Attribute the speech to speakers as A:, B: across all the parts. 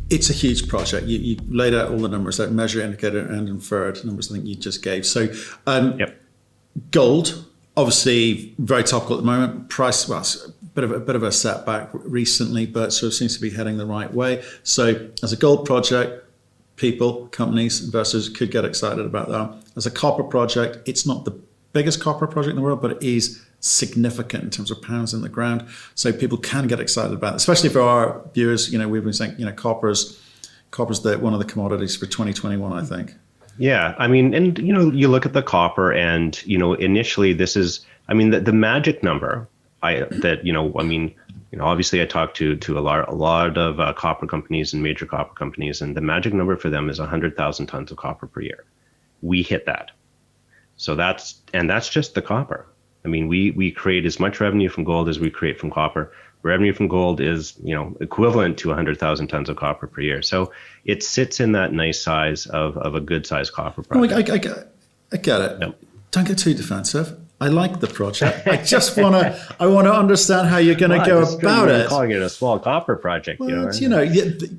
A: it's a huge project. You laid out all the numbers, that measure, indicator, and inferred numbers. I think you just gave. So,
B: Yep.
A: gold, obviously very topical at the moment. Price, well, it's a bit of a setback recently, but sort of seems to be heading the right way. So, as a gold project, people, companies, investors could get excited about that. As a copper project, it's not the biggest copper project in the world, but it is significant in terms of pounds in the ground. So people can get excited about it, especially for our viewers. We've been saying, copper's one of the commodities for 2021, I think.
B: Yeah, I mean, and you look at the copper, and initially this is, I mean, the magic number. Obviously I talked to a lot of copper companies and major copper companies, and the magic number for them is 100,000 tons of copper per year. We hit that, so that's just the copper. I mean, we create as much revenue from gold as we create from copper. Revenue from gold is, equivalent to 100,000 tons of copper per year. So it sits in that nice size of a good size copper project.
A: I get it.
B: Yep.
A: Don't get too defensive. I like the project. I just want to understand how you're going to go about it.
B: Calling it a small copper project,
A: well,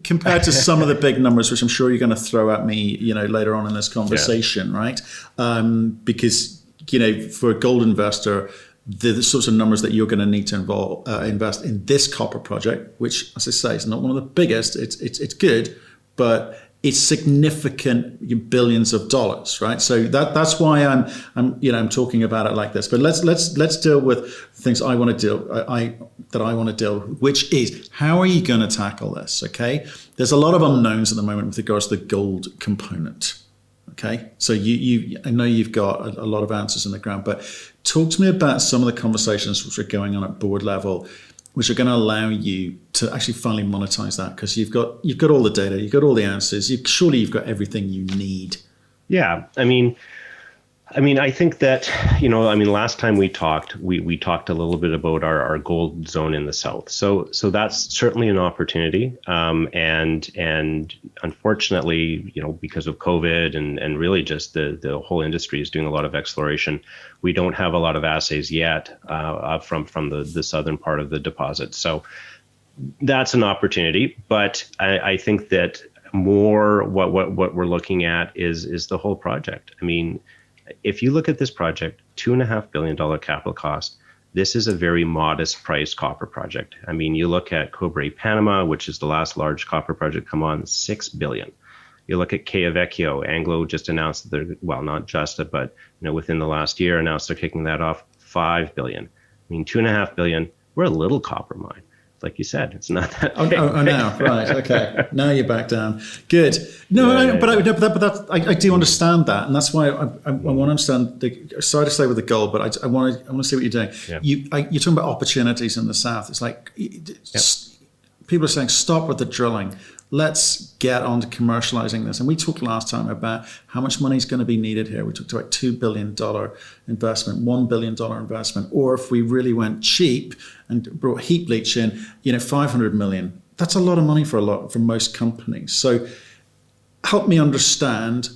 A: compared to some of the big numbers, which I'm sure you're going to throw at me, later on in this conversation, right? Because for a gold investor, the sorts of numbers that you're going to need to invest in this copper project, which, as I say, is not one of the biggest. It's good, but it's significant, billions of dollars, right? So that's why I'm talking about it like this. But let's deal with things I want to deal with, which is how are you going to tackle this? Okay, there's a lot of unknowns at the moment with regards to the gold component. Okay, so I know you've got a lot of answers in the ground, but talk to me about some of the conversations which are going on at board level, which are going to allow you to actually finally monetize that, because you've got all the data, you've got all the answers, surely you've got everything you need.
B: Yeah, I mean, I think that, last time we talked a little bit about our gold zone in the south. So that's certainly an opportunity. And unfortunately, because of COVID and really just the whole industry is doing a lot of exploration, we don't have a lot of assays yet from the southern part of the deposit. So that's an opportunity. But I think that more what we're looking at is the whole project. I mean, if you look at this project, $2.5 billion capital cost, this is a very modest priced copper project. I mean, you look at Cobre Panama, which is the last large copper project come on, $6 billion. You look at Quellaveco, Anglo just announced that not just, but within the last year announced they're kicking that off, $5 billion. I mean, $2.5 billion, we're a little copper mine. Like you said, it's not that.
A: Oh, no, right, okay. Now you're back down. Good. No, I do understand that, and that's why I want to understand. Sorry to stay with the goal, but I want to see what you're doing.
B: Yeah.
A: You're talking about opportunities in the south. It's like people are saying, stop with the drilling. Let's get on to commercializing this. And we talked last time about how much money is going to be needed here. We talked about $2 billion investment, $1 billion investment. Or if we really went cheap and brought heap leach in, $500 million. That's a lot of money for most companies. So help me understand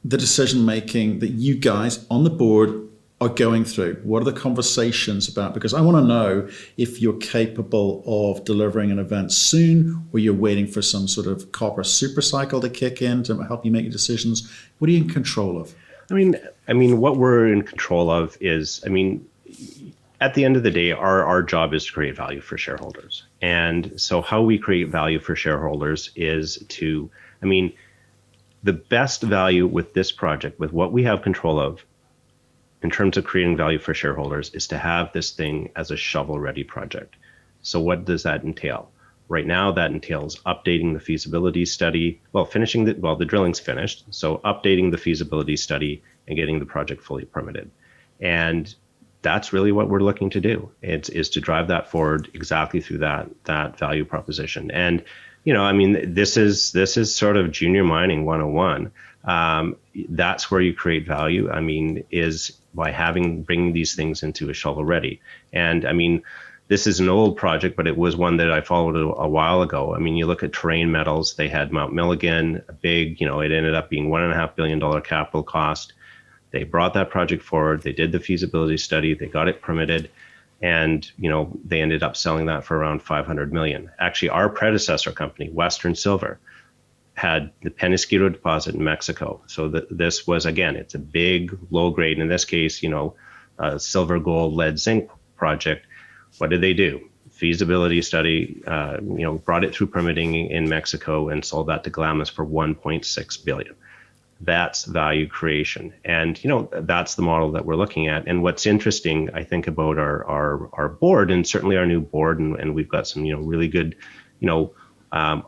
A: the decision making that you guys on the board are going through. What are the conversations about? Because I want to know if you're capable of delivering an event soon, or you're waiting for some sort of copper super cycle to kick in to help you make your decisions. What are you in control of?
B: I mean, what we're in control of is, at the end of the day, our job is to create value for shareholders. And so how we create value for shareholders is the best value with this project, with what we have control of, in terms of creating value for shareholders, is to have this thing as a shovel-ready project. So what does that entail? Right now, that entails updating the feasibility study, the drilling's finished, so updating the feasibility study and getting the project fully permitted. And that's really what we're looking to do, is to drive that forward exactly through that value proposition. And, this is sort of junior mining 101. That's where you create value, is by bringing these things into a shovel ready. And this is an old project, but it was one that I followed a while ago. You look at Terrain Metals, they had Mount Milligan, a big, it ended up being $1.5 billion capital cost. They brought that project forward. They did the feasibility study. They got it permitted. And, they ended up selling that for around 500 million. Actually, our predecessor company, Western Silver, had the Penasquito deposit in Mexico. So this was, again, it's a big, low grade, in this case, silver, gold, lead, zinc project. What did they do? Feasibility study, brought it through permitting in Mexico and sold that to Glamis for 1.6 billion. That's value creation. And, that's the model that we're looking at. And what's interesting, I think, about our board, and certainly our new board, and we've got some, really good,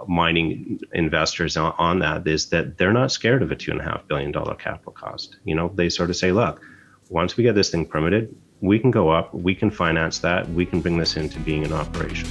B: mining investors on that, is that they're not scared of a $2.5 billion capital cost. They sort of say, look, once we get this thing permitted, we can go up, we can finance that, we can bring this into being an operation.